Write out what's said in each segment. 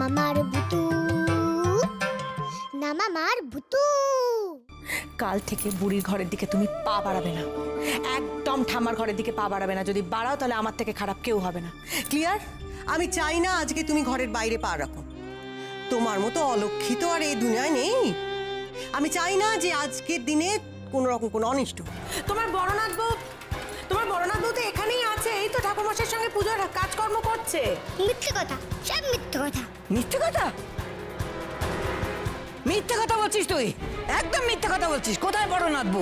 মামার বুতু না মামার বুতু। কাল থেকে বুড়ির ঘরের দিকে তুমি পা বাড়াবে না, একদম ঠাম্মার ঘরের দিকে পা বাড়াবে না। যদি বাড়াও তাহলে আমার থেকে খারাপ কেউ হবে না। ক্লিয়ার? আমি চাই না আজকে তুমি ঘরের বাইরে পা রাখো। তোমার মতো অলক্ষিত আর এই দুনিয়ায় নেই। আমি চাই না যে আজকের দিনে কোনো রকম কোনো অনিষ্ট। তোমার বড়নাথ বউ তো এখানেই আছে, এই তো ঠাকুরমশাইয়ের সঙ্গে পূজার কাজকর্ম করছে। মিথ্যে কথা, সব মিথ্যে কথা। মিথ্যে কথা? মিথ্যে কথা বলছিস তুই, একদম মিথ্যে কথা বলছিস। কোথায় বড় নাথবু?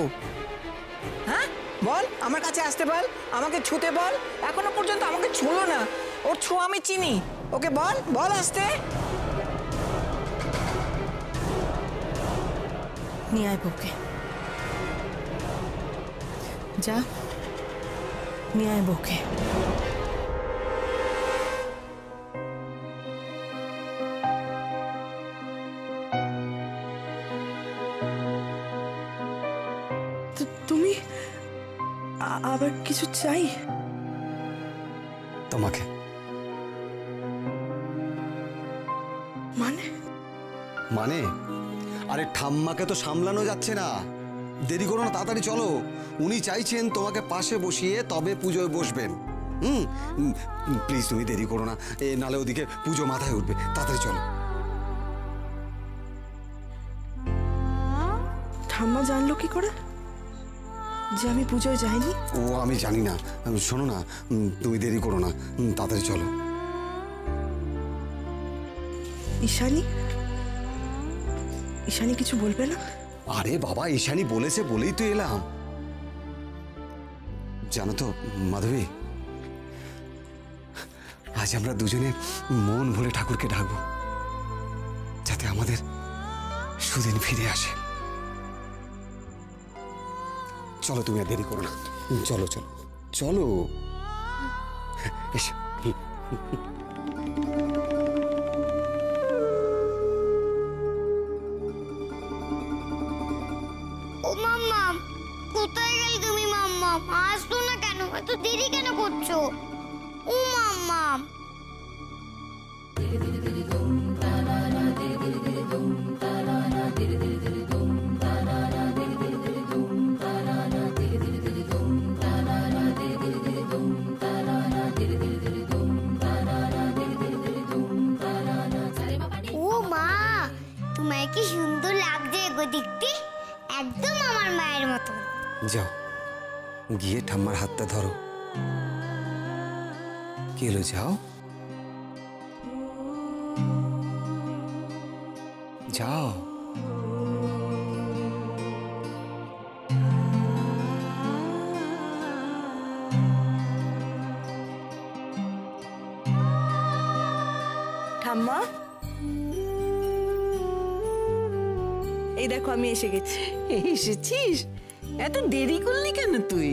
হ্যাঁ বল, আমার কাছে আসতে বল, আমাকে ছুতে বল। এখনো পর্যন্ত আমাকে ছুঁলো না। ওর ছোঁয়া আমি চিনি। ওকে বল, বল আসতে। নিয়ে আয় বউকে, যা নিয়ে আয় বউকে। তুমি আবার কিছু চাই? তোমাকে। মানে? মানে আরে ঠাম্মাকে তো সামলানো যাচ্ছে না। দেরি করো না, তাড়াতাড়ি চলো। উনি চাইছেন তোমাকে পাশে বসিয়ে তবে পুজোয় বসবেন। প্লিজ তুমি দেরি করো না, নালে ওদিকে পুজো মাথায় উঠবে। তাড়াতাড়ি চলো। ঠাম্মা জানলো কি করে যে আমি পুজোয় যাইনি? ও আমি জানি না। শোনো না, তুমি দেরি করো না, তাড়াতাড়ি চলো। ঈশানী কিছু বলবে না? আরে বাবা, ঈশানী বলেছে বলেই তো এলাম। জানো তো মাধবী, আজ আমরা দুজনে মন ভরে ঠাকুরকে ডাকবো, যাতে আমাদের সুদিন ফিরে আসে। চলো, তুমি আর দেরি করো না, চলো চলো চলো। এসো। ও মাম্মাম, কোথায় গেলে তুমি মাম্মাম? আসতো না কেন? এত দেরি কেন করছো? ও মাম্মাম। ও মা, তোমায় কি সুন্দর লাগছে গো দেখতে, একদম আমার মায়ের মতো। যাও গিয়ে ঠাম্মার হাতটা ধরো। কেলো, যাও যাও। ঠাম্মা, এই দেখো আমি এসে গেছি। এসেছিস? এত দেরি করলি কেন তুই?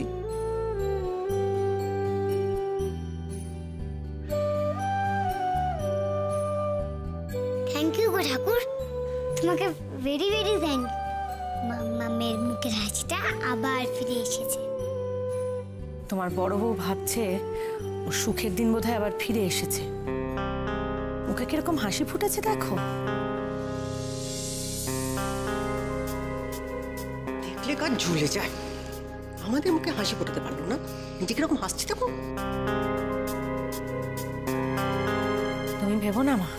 থ্যাংক ইউ গো ঠাকুর, তোমাকে ভেরি ভেরি থ্যাংক ইউ। মাম্মামের মুখের হাসিটা আবার ফিরে এসেছে। তোমার বড় বউ ভাবছে ও সুখের দিন বোধহয় আবার ফিরে এসেছে। মুখে কিরকম হাসি ফুটেছে দেখো। দেখলে কাজ ঝুলে যায়। আমাদের মুখে হাসি ফোটাতে পারলো না, নিজে কিরকম হাসছি দেখো। তুমি ভেবো না মা,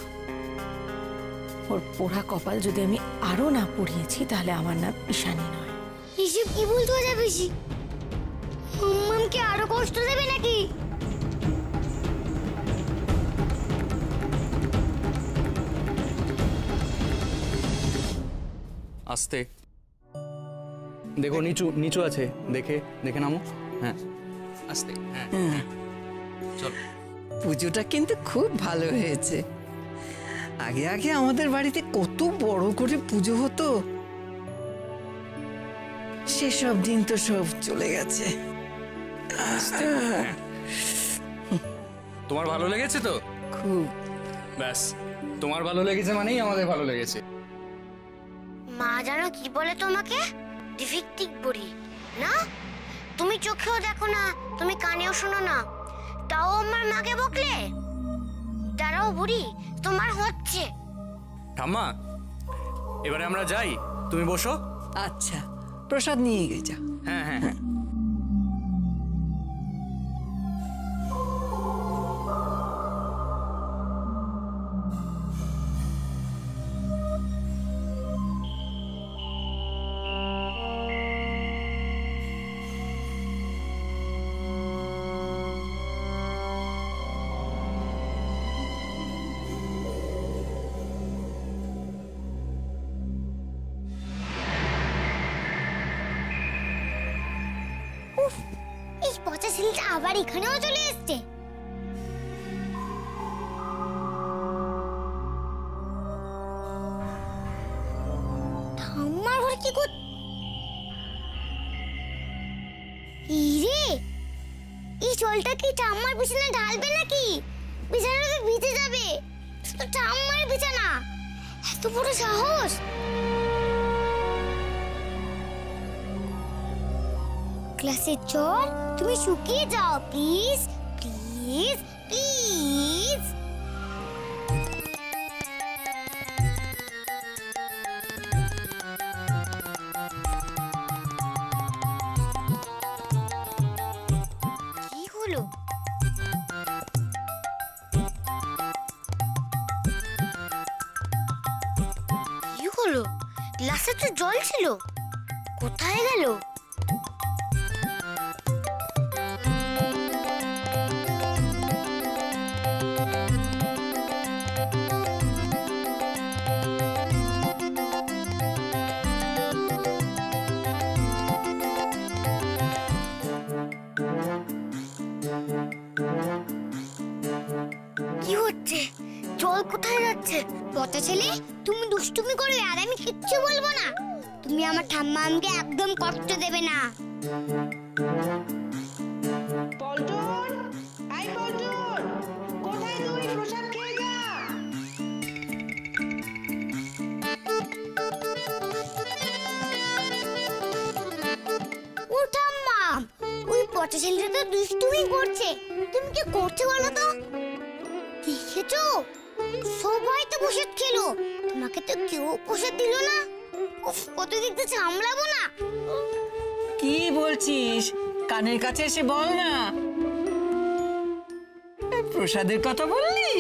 ওর পোড়া কপাল যদি আমি আরো না পড়িয়েছি তাহলে আমার নাম ঈশানী নয়। এসব কি বলতে হবে বেশি? মাম্মামকে আরো কষ্ট দেবে নাকি? আস্তে দেখো, নিচু নিচু আছে, দেখে দেখে নামো। হ্যাঁ আস্তে। হ্যাঁ চলো। পুজোটা কিন্তু খুব ভালো হয়েছে। আগে আগে আমাদের বাড়িতে কত বড় করে পুজো হতো, সেসব দিন তো সব চলে গেছে। তোমার ভালো লেগেছে তো? খুব। ব্যাস, তোমার ভালো লেগেছে মানেই আমাদের ভালো লেগেছে। মা জানো কি বলে তোমাকে? ডিফেক্টিভ বুড়ি না? তুমি চোখেও দেখো না, তুমি কানেও শোনো না, তাও আমার মাকে বকলে। দাঁড়াও বুড়ি, তোমার হচ্ছে। ঠাম্মা, এবারে আমরা যাই, তুমি বসো। আচ্ছা, প্রসাদ নিয়ে গিয়ে যা। হ্যাঁ হ্যাঁ হ্যাঁ। এই পচা ছেলেটা আবার এখানেও চলে এসছে। ঠাম্মার ঘরে কি কর? ইরে, এই জলটা কি ঠাম্মার বিছানায় ঢালবে নাকি? বিছানাটা তো ভিজে যাবে। তো ঠাম্মার বিছানা, এত বড় সাহস! গ্লাসের জল তুমি শুকিয়ে যাও, প্লিজ প্লিজ প্লিজ। কি হলো? কি হলো? গ্লাসে তো জল ছিল, কোথায় গেল? কি হচ্ছে? জল কোথায় যাচ্ছে? পচা ছেলে, তুমি দুষ্টুমি করবে আর আমি কিচ্ছু বলবো না। তুমি আমার ঠাম্মা আমাকে একদম কষ্ট দেবে না। পল্টন, আই পল্টন, কোথায় তুই? প্রসাদ খেয়ে যা। ও ঠাম্মা, ওই পচা ছেলেটা তো দুষ্টুমি করছে। তুমি কি করছো বলো তো? দেখেছো, সবাই তো প্রসাদ খেলো, তোমাকে তো কেউ প্রসাদ দিল না। উফ, কত দিকতে সামলাবো না। কি বলছিস? কানের কাছে এসে বল না। প্রসাদের কথা বললি?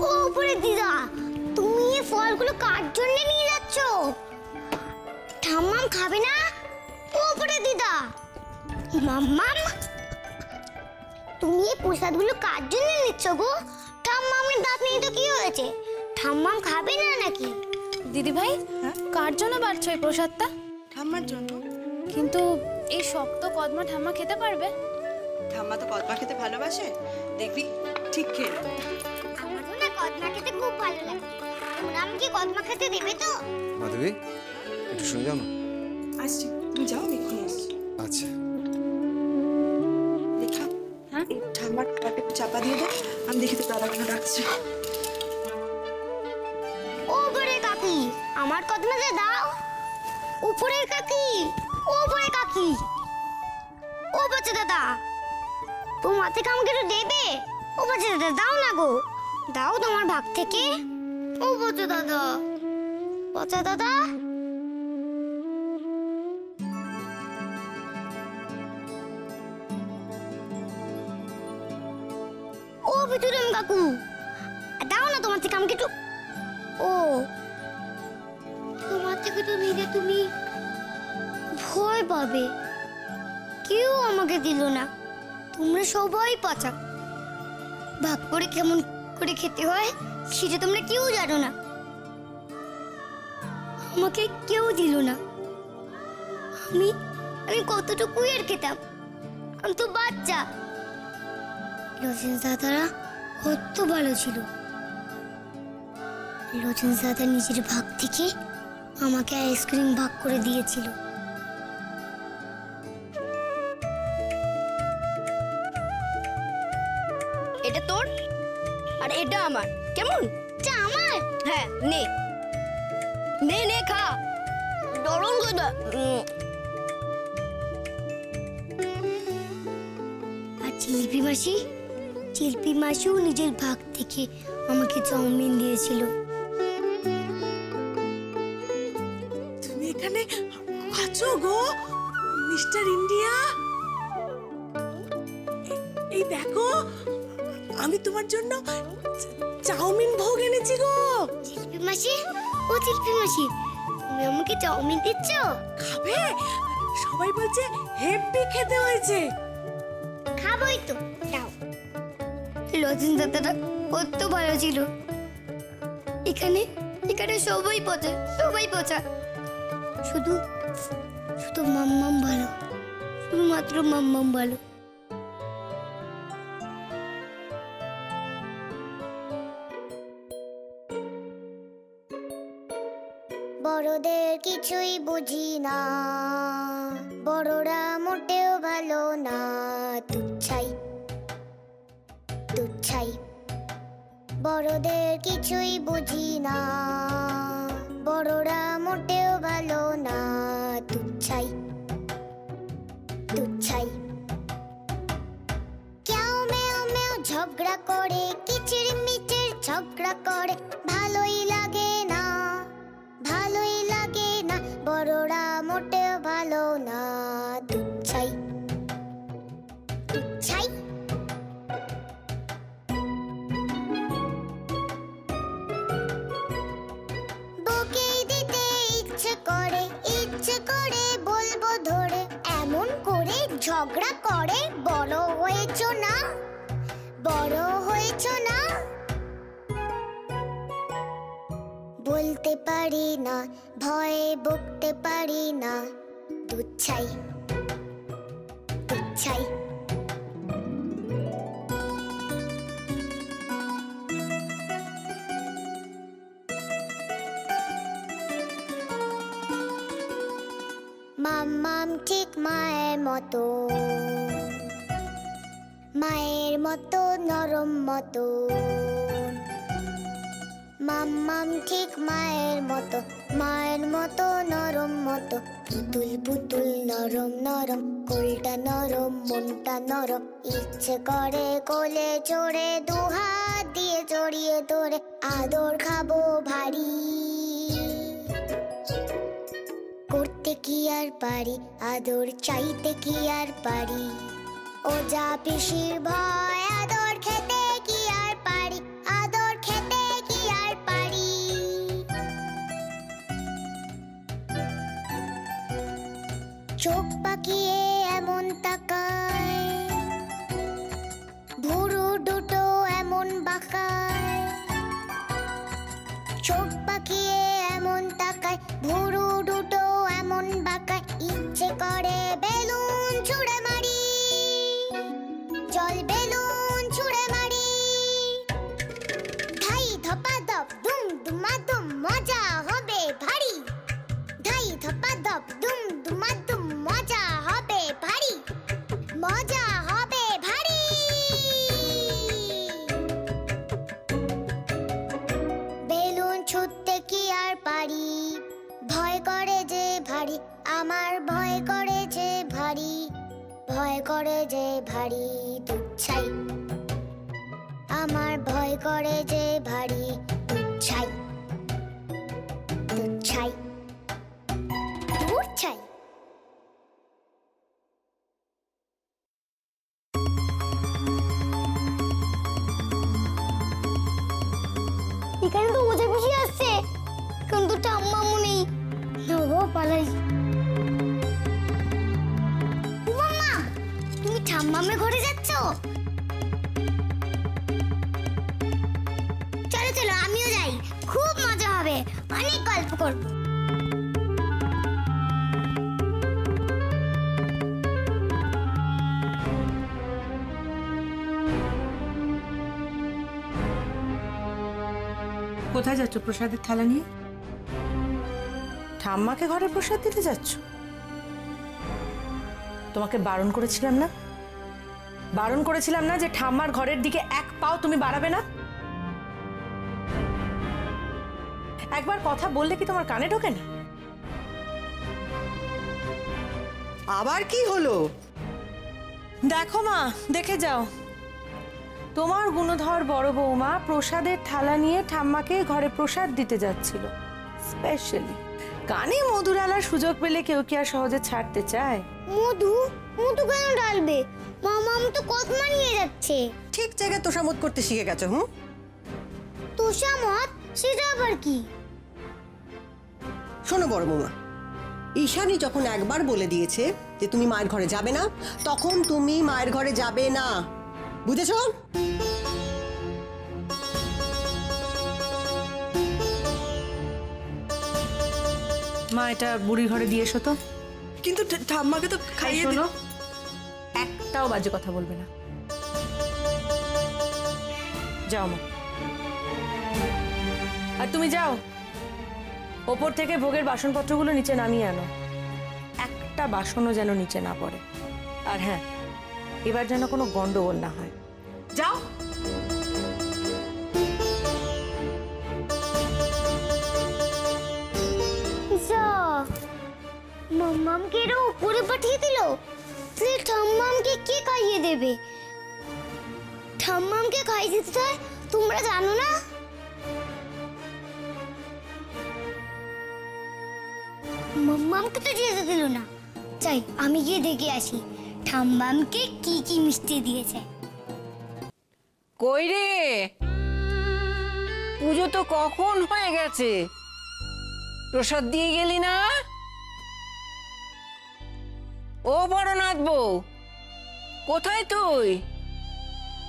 ও উপরে দিদা, তুমি এই ফলগুলো কার জন্য নিয়ে যাচ্ছ? ঠাম্মাম খাবে না? ও উপরে দিদা, মাম্মাম, তুমি এই প্রসাদগুলো কার জন্য নিচ্ছ গো? ঠাম্মামের দাঁত নেই তো কি হয়েছে? ঠাম্মাম খাবে না নাকি? দিদি ভাই, কার জন্য বাড়ছো এই প্রসাদটা? ঠাম্মার জন্য। কিন্তু এই শক্ত কদমা ঠাম্মা খেতে পারবে? ঠাম্মা তো কদমা খেতে ভালোবাসে, দেখবি ঠিক খেয়ে নেবে। আমারও না কদমা খেতে খুব ভালো লাগে। তোমরা আমাকে কদমা খেতে দেবে তো? মাধবী, একটু শুনে যাও না। আসছি, তুমি যাও, আমি এক্ষুনি আসছি। আচ্ছা। রেখা, হ্যাঁ, ঠাম্মার খাবারটা একটু চাপা দিয়ে দাও, আমি দেখি তো দাদাগুলো ডাকছে। ও উপরে কাকি, আমার কদমাটা দাও। উপরের কাকি, ও উপরে কাকি, ও বাচ্চা দাদা, তোমার থেকে আমাকে একটু দেবে? ও বাচ্চা দাদা দাও না গো, দাও তোমার ভাগ থেকে। ও বাচ্চা দাদা, বাচ্চা দাদা। ও বিতুরাম কাকু, দাও না তোমার থেকে আমাকে একটু। ও, তোমার থেকে তো নিলে তুমি ভয় পাবে। কেউ আমাকে দিল না, তোমরা সবাই পচা। ভাগ করে কেমন করে খেতে হয় সেটা তোমরা কেউ জানো না। আমাকে কেউ দিল না। আমি আমি কতটুকুই আর খেতাম, আমি তো বাচ্চা। লজেন্স দাদারা কত ভালো ছিল। লজেন্স দাদা নিজের ভাগ থেকে আমাকে আইসক্রিম ভাগ করে দিয়েছিল। এটা তোর আর এটা আমার, কেমন? এটা আমার? হ্যাঁ, নে নে নে খা। ডরন গোদা। আর জিলিপি মাসি, শিল্পী মাসিও নিজের ভাগ থেকে আমাকে চাউমিন দিয়েছিল। তুমি এখানে আছো গো মিস্টার ইন্ডিয়া? এই দেখো আমি তোমার জন্য চাউমিন ভোগ এনেছি গো। শিল্পী মাসি, ও শিল্পী মাসি, তুমি আমাকে চাউমিন দিচ্ছ? খাবে? সবাই বলছে হেভি খেতে হয়েছে। খাবোই তো, দাও। রতন দাদাটা কত ভালো ছিল। এখানে এখানে সবাই পচা, সবাই পচা। শুধু শুধু মাম্মাম ভালো, শুধুমাত্র মাম্মাম ভালো। বড়দের কিছুই বুঝি না, বড়রা মোটেও ভালো না, তুচ্ছাই তুচ্ছাই। বড়দের কিছুই বুঝি না, বড়রা মোটেও ভালো না, তুচ্ছাই তুচ্ছাই। ক্যাও ম্যাও ম্যাও ঝগড়া করে, কিচির মিচির ঝগড়া করে, ভালোই লাগে না, ভালোই লাগে না, বড়রা মোটেও ভালো না, তুচ্ছাই তুচ্ছাই। বকেই দিতে ইচ্ছে করে বলবো ধরে, এমন করে ঝগড়া করে, বড় হয়েছো না, বড় হয়েছো না। বলতে পারি না, ভয়ে বকতে পারি না, তুচ্ছাই তুচ্ছাই। মাম্মাম ঠিক মায়ের মতো, মায়ের মতো নরম মতো। মাম্মাম ঠিক মায়ের মতো, মায়ের মতো নরম মতো। পুতুল পুতুল নরম নরম, কোলটা নরম মনটা নরম। ইচ্ছে করে কোলে চড়ে, দুহাত দিয়ে জড়িয়ে ধরে, আদর খাবো ভারী। করতে কি আর পারি, আদর চাইতে কি আর পারি। ও যা পিসির ভয়, আদর খেতে কি আর পারি, আদর খেতে কি আর পারি। চোখ পাকিয়ে এমন তাকায়, ভুরু দুটো এমন বাঁকায়। চোখ পাকিয়ে এমন তাকায়, ভুরু দুটো এমন বাঁকায়। ইচ্ছে করে বেলুন ছুঁড়ে মারি, জল বেলুন ছুঁড়ে মারি। ধাই ধপা ধপ দুম দুমা দুম, মজা হবে ভারী। ধাই ধপা ধপ দুম দুমা দুম, মজা হবে ভারী, মজা হবে ভারী। বেলুন ছুটতে কি আর পারি, ভয় করে যে ভারী, আমার ভয় করে যে ভারী, ভয় করে যে ভারী, তুচ্ছাই। আমার ভয় করে যে ভারী, তুচ্ছাই তুচ্ছাই তুচ্ছাই। এখানে তো মজা খুশি আসছে, কিন্তু ঠাম্মামু নেই। ও পালাই। মাম্মা, তুমি ঠাম্মামের ঘরে যাচ্ছ? চলো চলো, আমিও যাই, খুব মজা হবে, অনেক গল্প করব। কোথায় যাচ্ছ প্রসাদের থালা নিয়ে? ঠাম্মাকে ঘরে প্রসাদ দিতে যাচ্ছ? তোমাকে বারণ করেছিলাম না, বারণ করেছিলাম না যে ঠাম্মার ঘরের দিকে এক পাও তুমি বাড়াবে না? একবার কথা বললে কি তোমার কানে ঢোকে না? আবার কি হলো? দেখো মা, দেখে যাও। তোমার গুণধর বড় বৌমা প্রসাদের থালা নিয়ে ঠাম্মাকে ঘরে প্রসাদ দিতে যাচ্ছিল স্পেশালি। কানে মধুর আলার সুযোগ পেলে কেউ কি আর সহজে ছাড়তে চায়? মধু মধু কেন ডালবে? মামাম তো কদমা নিয়ে যাচ্ছে। ঠিক জায়গায় তোষামত করতে শিখে গেছো। তোষামত সেটা আবার কি? শোনো বড় বৌমা, ঈশানী যখন একবার বলে দিয়েছে যে তুমি মায়ের ঘরে যাবে না, তখন তুমি মায়ের ঘরে যাবে না, বুঝেছো? মা এটা বুড়ির ঘরে দিয়ে এসো তো। কিন্তু ঠাম্মাকে তো খাইয়ে শোনো, একটাও বাজে কথা বলবে না। যাও মা। আর তুমি যাও, ওপর থেকে ভোগের বাসনপত্রগুলো নিচে নামিয়ে আনো। একটা বাসনও যেন নিচে না পড়ে। আর হ্যাঁ, এবার যেন কোনো গন্ডগোল না হয়। যাও। মাম্মামকে এরা উপরে পাঠিয়ে দিল। তাহলে ঠাম্মামকে কে খাইয়ে দেবে? ঠাম্মামকে খাইয়ে দিতে হয়, তোমরা জানো না? মাম্মামকে তো যেতে দিল না। চাই আমি গিয়ে দেখে আসি ঠাম্মামকে কি কি মিষ্টি দিয়েছে। কই রে, পুজো তো কখন হয়ে গেছে, প্রসাদ দিয়ে গেলি না? ও বড়নাথ বউ, কোথায় তুই?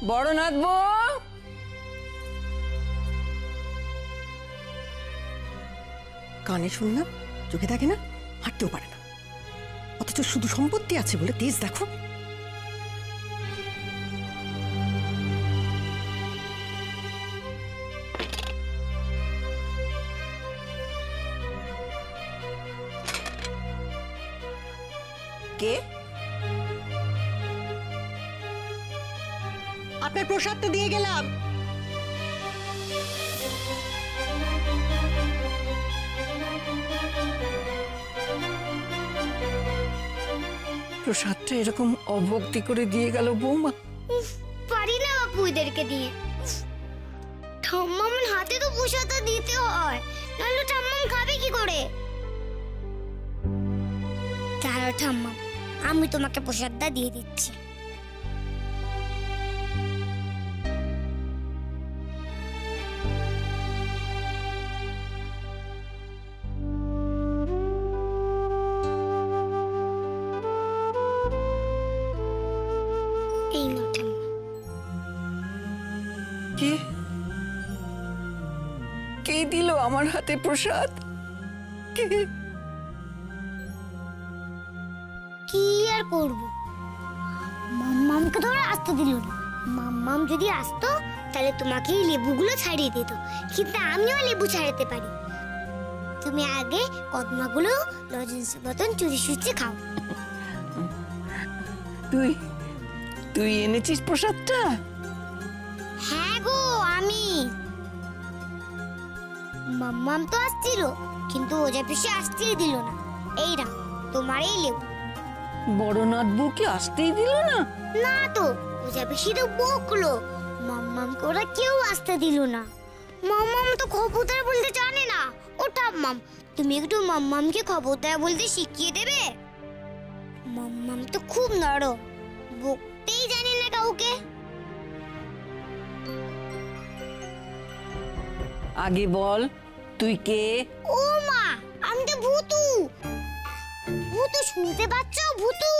বড়নাথ বউ, কানে শুন না, চোখে দেখে না, হাঁটতেও পারে না, অথচ শুধু সম্পত্তি আছে বলে তেজ দেখো। কে? আপনার প্রসাদটা দিয়ে গেলাম। প্রসাদটা এরকম অভক্তি করে দিয়ে গেল বৌমা। পারি না বাপু এদেরকে দিয়ে। ঠাম্মামের হাতে তো প্রসাদটা দিতে হয়, নাহলে ঠাম্মাম খাবে কি করে? দাঁড়াও ঠাম্মাম, আমি তোমাকে প্রসাদটা দিয়ে দিচ্ছি। এই নাও ঠাম্মা। কে কে দিল আমার হাতে প্রসাদ? কে? কি আর করবো, মাম্মামকে তো আর আসতে দিল না। মাম্মাম যদি আসতো তাহলে তোমাকে এই লেবুগুলো ছাড়িয়ে দিত, কিন্তু আমিও লেবু ছাড়াতে পারি। তুমি আগে কদমাগুলো লজেন্সের মতন চুরি সুচি খাও। তুই তুই এনেছিস প্রসাদটা? হ্যাঁ গো, আমি। মাম্মাম তো আসছিল, কিন্তু ওজা পিসে আসতেই দিল না। এই না তোমার এই লেবু। বড়নাথ বউকে আসতেই দিল না? না তো, ওজা পিসি তো বকলো। মাম্মামকে ওরা কেউ আসতে দিল না। মাম্মাম তো খবরদার বলতে জানে না। ও ঠাম্মাম, তুমি একটু মাম্মামকে খবরদার বলতে শিখিয়ে দেবে? মাম্মাম তো খুব নরম, বকতেই জানে না কাউকে। আগে বল তুই কে? ও মা, আমি তো ভূতু। ভূতু শুনতে পাচ্ছ? ভূতু।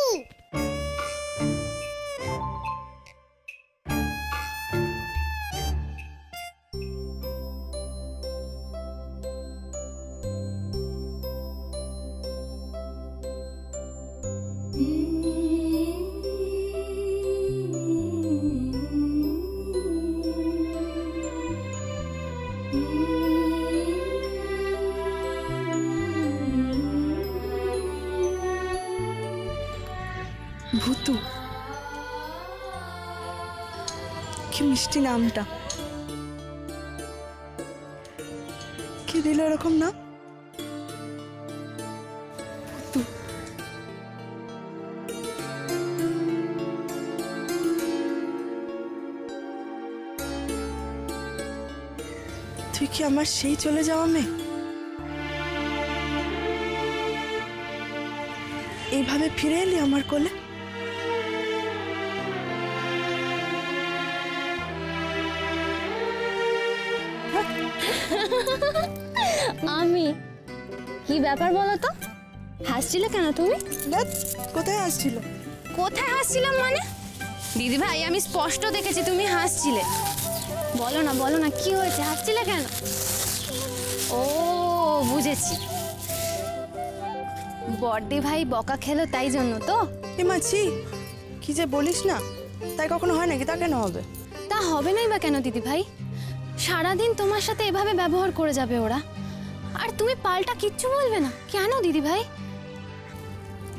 ভূতু, কি মিষ্টি নামটা। কে দিল এরকম নাম? ভূতু। তুই কি আমার সেই চলে যাওয়া মেয়ে? এইভাবে ফিরে এলি আমার কোলে? আমি কি ব্যাপার বলো তো? হাসছিলে কেন তুমি? কোথায় আসছিল? কোথায় হাসছিলাম মানে? দিদি ভাই আমি স্পষ্ট দেখেছি তুমি হাসছিলে। বলো না কি হয়েছে, হাসছিলে কেন? ও বুঝেছি, বড়দি ভাই বকা খেলো তাই জন্য তো? এ মাছি, কি যে বলিস না, তাই কখনো হয় নাকি? তা কেন হবে? তা হবে নাই বা কেন দিদি ভাই? সারাদিন তোমার সাথে এভাবে ব্যবহার করে যাবে ওরা, আর তুমি পাল্টা কিচ্ছু বলবে না কেন দিদি ভাই?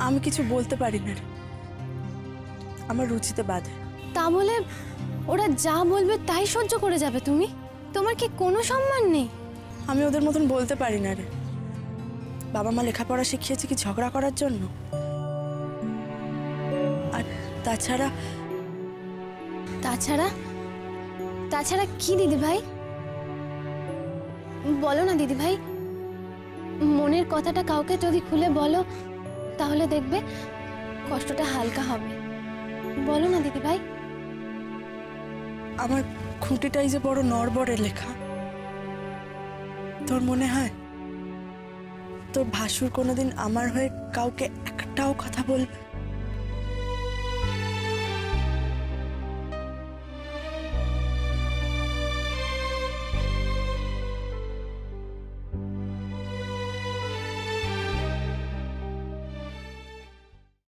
আমি কিছু বলতে পারি না রে, আমার রুচিতে বাধে। তা বলে ওরা যা বলবে তাই সহ্য করে যাবে তুমি? তোমার কি কোনো সম্মান নেই? আমি ওদের মতন বলতে পারি না রে। বাবা মা লেখাপড়া শিখিয়েছে কি ঝগড়া করার জন্য? আর তাছাড়া তাছাড়া তাছাড়া কি দিদি ভাই? বলো না দিদি ভাই, মনের কথাটা কাউকে যদি খুলে বলো তাহলে দেখবে কষ্টটা হালকা হবে। বলো না দিদি ভাই। আমার খুঁটিটাই যে বড় নড়বড়ে লেখা। তোর মনে হয় তোর ভাসুর কোনোদিন আমার হয়ে কাউকে একটাও কথা বলবে?